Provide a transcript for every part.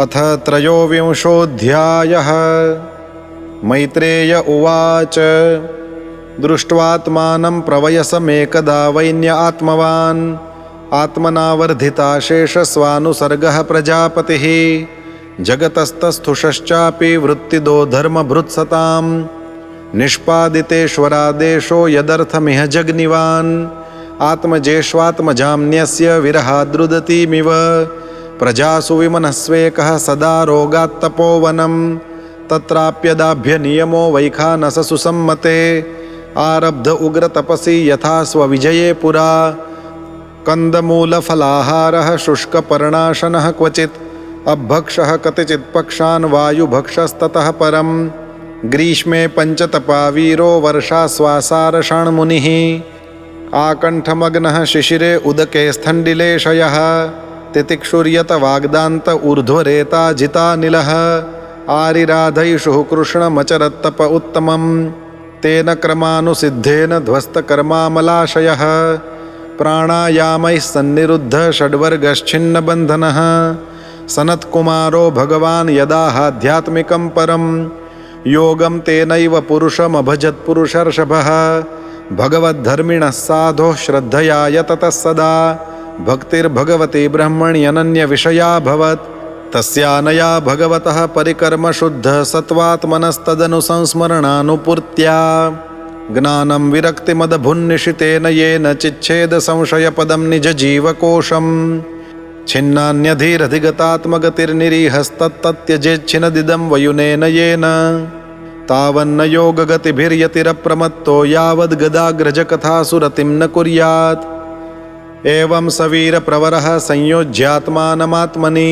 अथ त्रयोविंशोऽध्यायः। मैत्रेय उवाच दृष्ट्वात्मानं प्रवयसमेकदा वैन्य आत्मवान् आत्मनावर्धिताशेषस्वानुसर्गः प्रजापतिः जगतस्तस्थुषश्चापि वृत्तिदो धर्मभृत्सतां निष्पादितेश्वरादेशो यदर्थमिह जग्निवान् आत्मजेष्वात्मजाम्न्यस्य विरहाद्रुदतीमिव प्रजासु विमनस्वेकः सदा रोगात्तपोवनं तत्राप्यदाभ्यनियमो वैखानससु सम्मते आरब्ध उग्रतपसि यथा स्वविजये पुरा कन्दमूलफलाहारः शुष्कपर्णाशनः क्वचित् अभक्षः कतिचित् पक्षान् वायुभक्षस्ततः परं ग्रीष्मे पञ्चतपावीरो वर्षाश्वासारषाण्मुनिः आकण्ठमग्नः शिशिरे उदके स्थण्डिलेशयः तितिक्षुर्यत वाग्दान्त ऊर्ध्वरेता जितानिलः आरिराधयिषुः कृष्णमचरत्तप उत्तमं तेन क्रमानुसिद्धेन ध्वस्तकर्मामलाशयः प्राणायामैः सन्निरुद्ध षड्वर्गश्छिन्नबन्धनः सनत्कुमारो भगवान् यदाहाध्यात्मिकं परं योगं तेनैव पुरुषमभजत्पुरुषर्षभः भगवद्धर्मिणः साधोः श्रद्धया यततः सदा भक्तिर्भगवती ब्रह्मण्यनन्यविषयाभवत् तस्यानया भगवतः परिकर्मशुद्धः सत्त्वात्मनस्तदनुसंस्मरणानुपूर्त्या ज्ञानं विरक्तिमदभुन्निशितेन येन चिच्छेदसंशयपदं निजजीवकोशं छिन्नान्यधीरधिगतात्मगतिर्निरीहस्तत्त्यजेच्छिनदिदं वयुनेन येन तावन्न योगगतिभिर्यतिरप्रमत्तो यावद्गदाग्रजकथासुरतिं न कुर्यात् एवं सवीरप्रवरः संयोज्यात्मानमात्मनि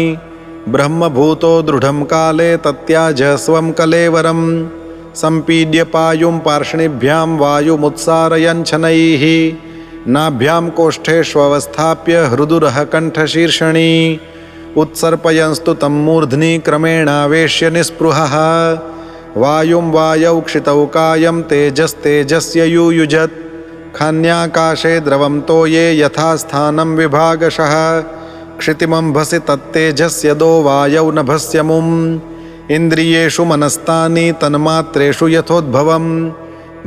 ब्रह्मभूतो दृढं काले तत्याज स्वं कलेवरं सम्पीड्य पायुं पार्ष्णिभ्यां वायुमुत्सारयञ्छनैः नाभ्यां कोष्ठेष्वस्थाप्य हृदुरः कण्ठशीर्षणी उत्सर्पयंस्तु तं मूर्ध्नि क्रमेणावेश्य निःस्पृहः वायुं वायौ क्षितौ कायं तेजस्तेजस्य युयुजत् खान्याकाशे द्रवं तोये यथा स्थानं विभागशः क्षितिमंभसि तत्तेजस्यदो वायौ नभस्यमुम् इन्द्रियेषु मनस्तानि तन्मात्रेषु यथोद्भवं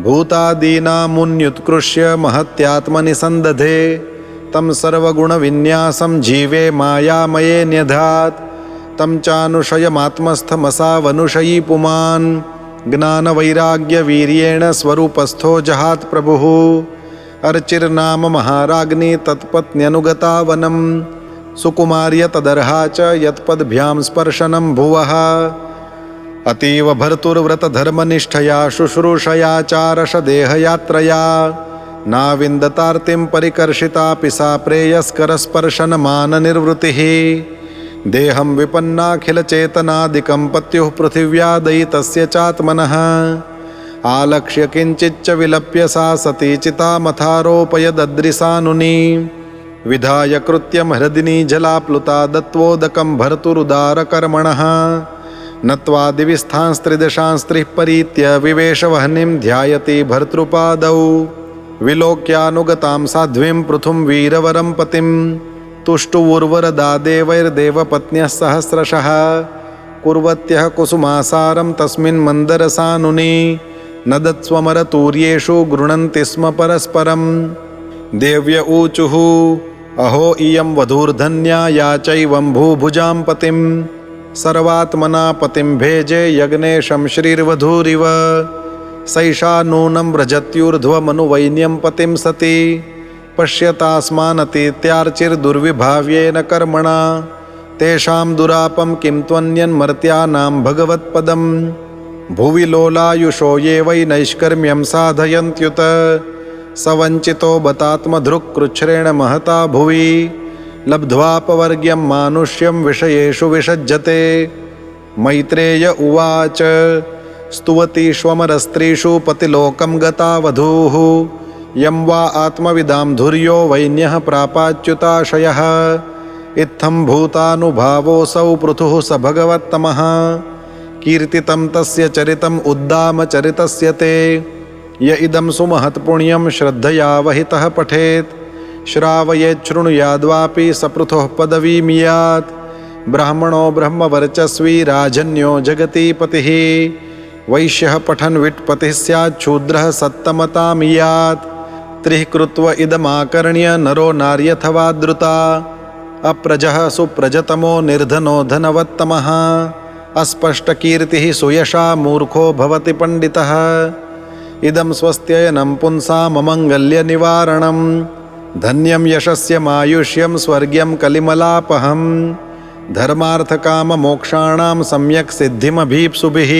भूतादीनामुन्युत्कृष्य महत्यात्मनि सन्दधे तं सर्वगुणविन्यासं जीवे मायामये न्यधात् तं चानुशयमात्मस्थमसावनुशयी पुमान् ज्ञानवैराग्यवीर्येण स्वरूपस्थो जहात् प्रभुः अर्चिर्नाम महाराज्ञी तत्पत्न्यनुगता वनं सुकुमार्य तदर्हा च यत्पद्भ्यां स्पर्शनं भुवः अतीव भर्तुर्व्रतधर्मनिष्ठया शुश्रूषयाचारशदेहयात्रया नाविन्दतार्तिं परिकर्षितापि सा प्रेयस्करस्पर्शनमाननिर्वृतिः देहं विपन्नाखिलचेतनादिकं पत्युः पृथिव्यादयितस्य चात्मनः आलक्ष्य किञ्चिच्च विलप्य सा सती चितामथारोपयदद्रिसानुनी विधाय कृत्यं हृदिनी जलाप्लुता दत्वोदकं भर्तुरुदारकर्मणः नत्वादिविस्थांस्त्रिदशांस्त्रिः परीत्य विवेशवह्निं ध्यायति भर्तृपादौ विलोक्यानुगतां साध्वीं पृथुं वीरवरं पतिं तुष्टुवुर्वरदा देवैर्देवपत्न्यः सहस्रशः कुर्वत्यः कुसुमासारं तस्मिन् मन्दरसानुनि नदत्स्वमरतूर्येषु गृह्णन्ति स्म परस्परं देव्य ऊचुः अहो इयं वधूर्धन्या या चैवं भूभुजां पतिं सर्वात्मना पतिं भेजे यज्ञेशं श्रीर्वधूरिव सैषा नूनं व्रजत्यूर्ध्वमनुवैन्यं पतिं सती पश्यतास्मानतीत्यार्चिर्दुर्विभाव्येन कर्मणा तेषां दुरापं किं त्वन्यन्मर्त्यानां भगवत्पदं भुवि लोलायुषो ये वै नैष्कर्म्यं साधयन्त्युत स वञ्चितो बतात्मधृक्कृच्छ्रेण महता भुवि लब्ध्वापवर्ग्यं मानुष्यं विषयेषु विषज्जते। मैत्रेय उवाच स्तुवतीष्वमरस्त्रीषु पतिलोकं गता वधूः यं वा आत्मविदां धुर्यो वैन्यः प्रापाच्युताशयः इत्थं भूतानुभावोऽसौ पृथुः स भगवत्तमः कीर्तितं तस्य चरितम् उद्दामचरितस्य ते य इदं सुमहत्पुण्यं श्रद्धया वहितः पठेत् श्रावयेच्छृणुयाद्वापि सपृथुः पदवीं यात् ब्राह्मणो ब्रह्मवर्चस्वी राजन्यो जगतीपतिः वैश्यः पठन् विट्पतिः स्यात् शूद्रः सत्तमतामियात् त्रिः कृत्व इदमाकर्ण्य नरो नार्यथवा द्रुता अप्रजः सुप्रजतमो निर्धनो धनवत्तमः अस्पष्टकीर्तिः सुयशा मूर्खो भवति पण्डितः इदं स्वस्त्ययनं पुंसाममङ्गल्यनिवारणं धन्यं यशस्यमायुष्यं स्वर्ग्यं कलिमलापहं धर्मार्थकाममोक्षाणां सम्यक् सिद्धिमभीप्सुभिः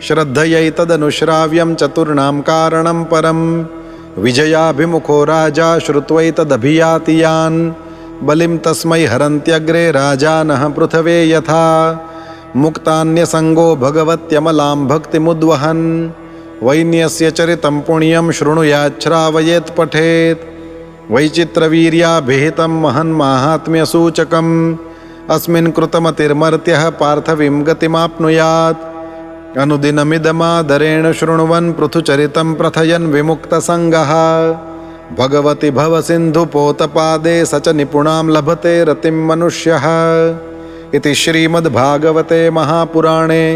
श्रद्धयैतदनुश्राव्यं चतुर्णां कारणं परं विजयाभिमुखो राजा श्रुत्वैतदभियाति यान् बलिं तस्मै हरन्त्यग्रे राजानः पृथवे यथा मुक्तान्यसङ्गो भगवत्यमलां भक्तिमुद्वहन् वैन्यस्य चरितं पुण्यं शृणुयाच्छ्रावयेत् पठेत् वैचित्रवीर्याभिहितं महन्माहात्म्यसूचकम् अस्मिन् कृतमतिर्मर्त्यः पार्थवीं गतिमाप्नुयात् अनुदिनमिदमादरेण शृण्वन् पृथुचरितं प्रथयन् विमुक्तसङ्गः भगवति भवसिन्धुपोतपादे स च निपुणां लभते रतिं मनुष्यः इति श्रीमद्भागवते महापुराणे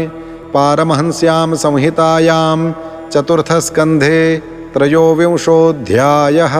पारमहंस्यां संहितायां चतुर्थस्कन्धे 23 अध्यायः।